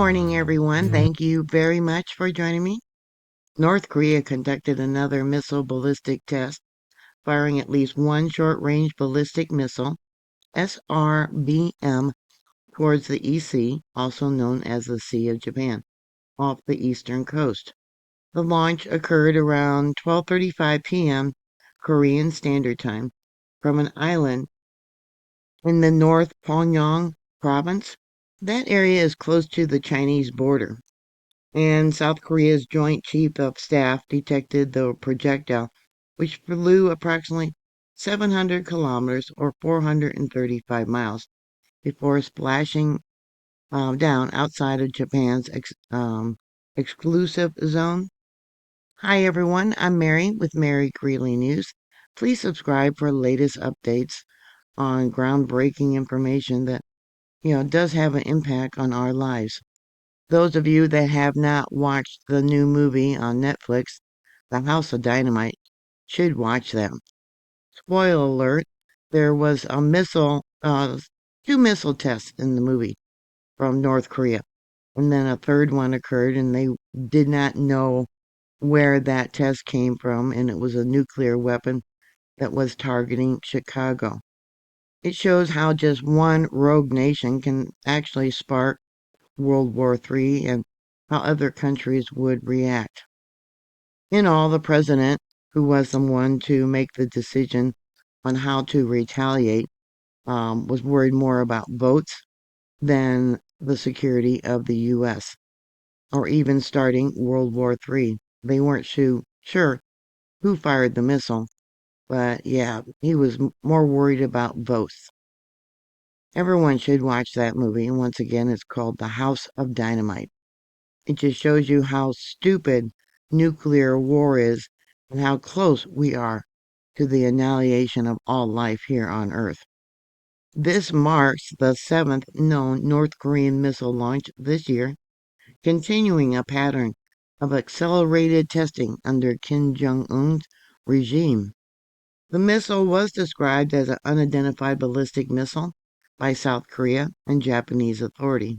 morning, everyone. Thank you very much for joining me. North Korea conducted another missile ballistic test, firing at least one short-range ballistic missile, SRBM, towards the EC, also known as the Sea of Japan, off the eastern coast. The launch occurred around 12:35 p.m. Korean Standard Time from an island in the North Pyongyang province. That area is close to the Chinese border. And South Korea's Joint Chief of Staff detected the projectile, which flew approximately 700 kilometers or 435 miles before splashing down outside of Japan's exclusive zone. Hi, everyone. I'm Mary with Mary Greeley News. Please subscribe for latest updates on groundbreaking information that, does have an impact on our lives. Those of you that have not watched the new movie on Netflix, The House of Dynamite, should watch them. Spoiler alert, there was two missile tests in the movie from North Korea. And then a third one occurred, and they did not know where that test came from, and it was a nuclear weapon that was targeting Chicago. It shows how just one rogue nation can actually spark World War III and how other countries would react. In all, the president, who was the one to make the decision on how to retaliate, was worried more about votes than the security of the U.S. or even starting World War III. They weren't sure who fired the missile, but yeah, he was more worried about both. Everyone should watch that movie, and once again, it's called The House of Dynamite. It just shows you how stupid nuclear war is and how close we are to the annihilation of all life here on Earth. This marks the seventh known North Korean missile launch this year, continuing a pattern of accelerated testing under Kim Jong-un's regime. The missile was described as an unidentified ballistic missile by South Korea and Japanese authorities,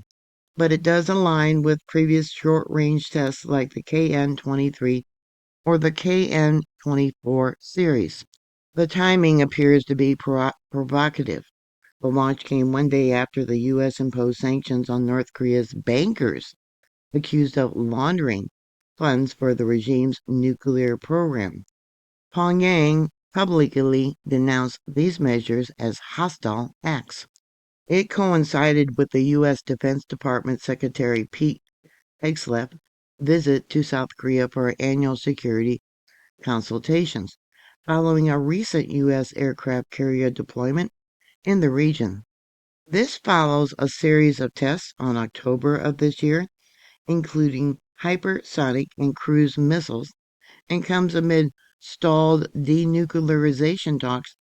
but it does align with previous short-range tests like the KN-23 or the KN-24 series. The timing appears to be provocative. The launch came one day after the U.S. imposed sanctions on North Korea's bankers accused of laundering funds for the regime's nuclear program. Pyongyang publicly denounced these measures as hostile acts. It coincided with the U.S. Defense Department Secretary Pete Hegseth's visit to South Korea for annual security consultations, following a recent U.S. aircraft carrier deployment in the region. This follows a series of tests on October of this year, including hypersonic and cruise missiles, and comes amid stalled denuclearization talks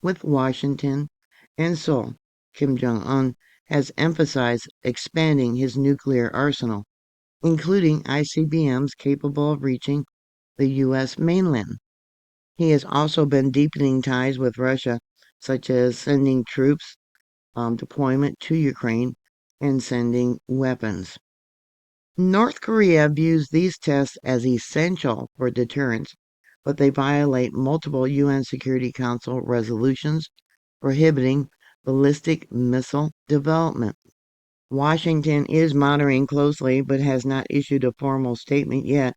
with Washington and Seoul. Kim Jong-un has emphasized expanding his nuclear arsenal, including ICBMs capable of reaching the U.S. mainland. He has also been deepening ties with Russia, such as sending troops deployment to Ukraine and sending weapons. North Korea views these tests as essential for deterrence, but they violate multiple UN Security Council resolutions prohibiting ballistic missile development. Washington is monitoring closely but has not issued a formal statement yet.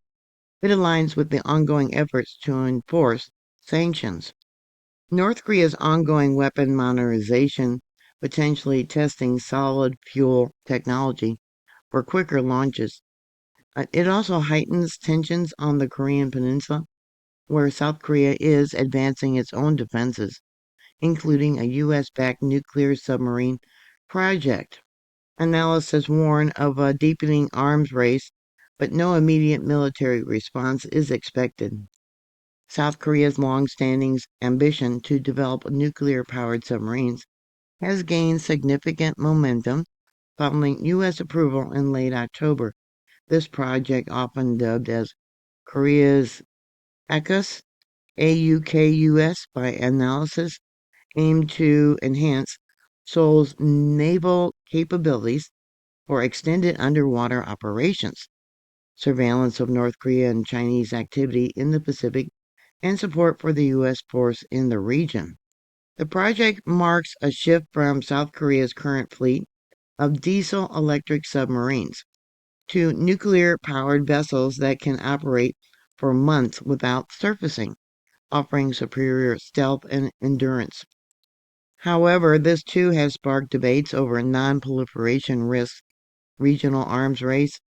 It aligns with the ongoing efforts to enforce sanctions. North Korea's ongoing weapon modernization, potentially testing solid fuel technology for quicker launches. It also heightens tensions on the Korean Peninsula, where South Korea is advancing its own defenses, including a U.S.-backed nuclear submarine project. Analysts warn of a deepening arms race, but no immediate military response is expected. South Korea's long-standing ambition to develop nuclear-powered submarines has gained significant momentum following U.S. approval in late October. This project, often dubbed as Korea's AUKUS, AUKUS by analysis, aimed to enhance Seoul's naval capabilities for extended underwater operations, surveillance of North Korea and Chinese activity in the Pacific, and support for the U.S. force in the region. The project marks a shift from South Korea's current fleet of diesel-electric submarines to nuclear-powered vessels that can operate for months without surfacing, offering superior stealth and endurance. However, this too has sparked debates over non-proliferation risks, regional arms race,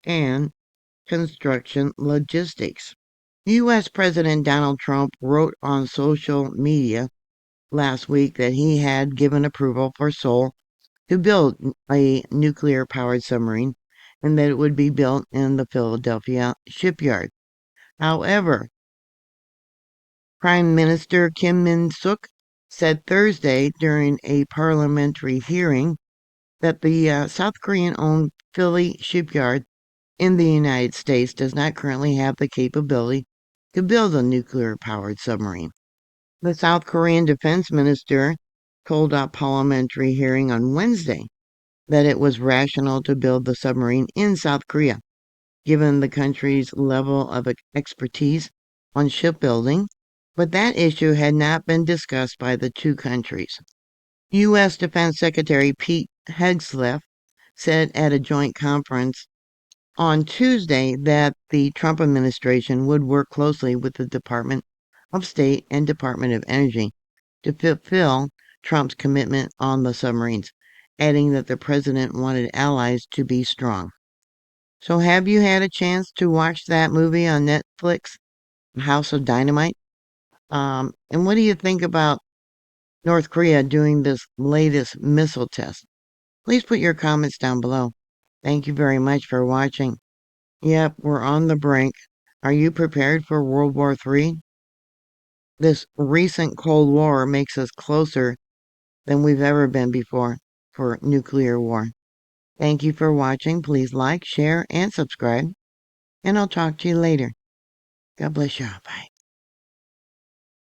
and construction logistics. U.S. President Donald Trump wrote on social media last week that he had given approval for Seoul to build a nuclear-powered submarine and that it would be built in the Philadelphia shipyard. However, Prime Minister Kim Min-suk said Thursday during a parliamentary hearing that the South Korean-owned Philly shipyard in the United States does not currently have the capability to build a nuclear-powered submarine. The South Korean defense minister told a parliamentary hearing on Wednesday that it was rational to build the submarine in South Korea, given the country's level of expertise on shipbuilding, but that issue had not been discussed by the two countries. U.S. Defense Secretary Pete Hegseth said at a joint conference on Tuesday that the Trump administration would work closely with the Department of State and Department of Energy to fulfill Trump's commitment on the submarines, adding that the president wanted allies to be strong. So have you had a chance to watch that movie on Netflix, House of Dynamite? And what do you think about North Korea doing this latest missile test? Please put your comments down below. Thank you very much for watching. Yep, we're on the brink. Are you prepared for World War III? This recent Cold War makes us closer than we've ever been before for nuclear war. Thank you for watching. Please like, share, and subscribe. And I'll talk to you later. God bless you. Bye.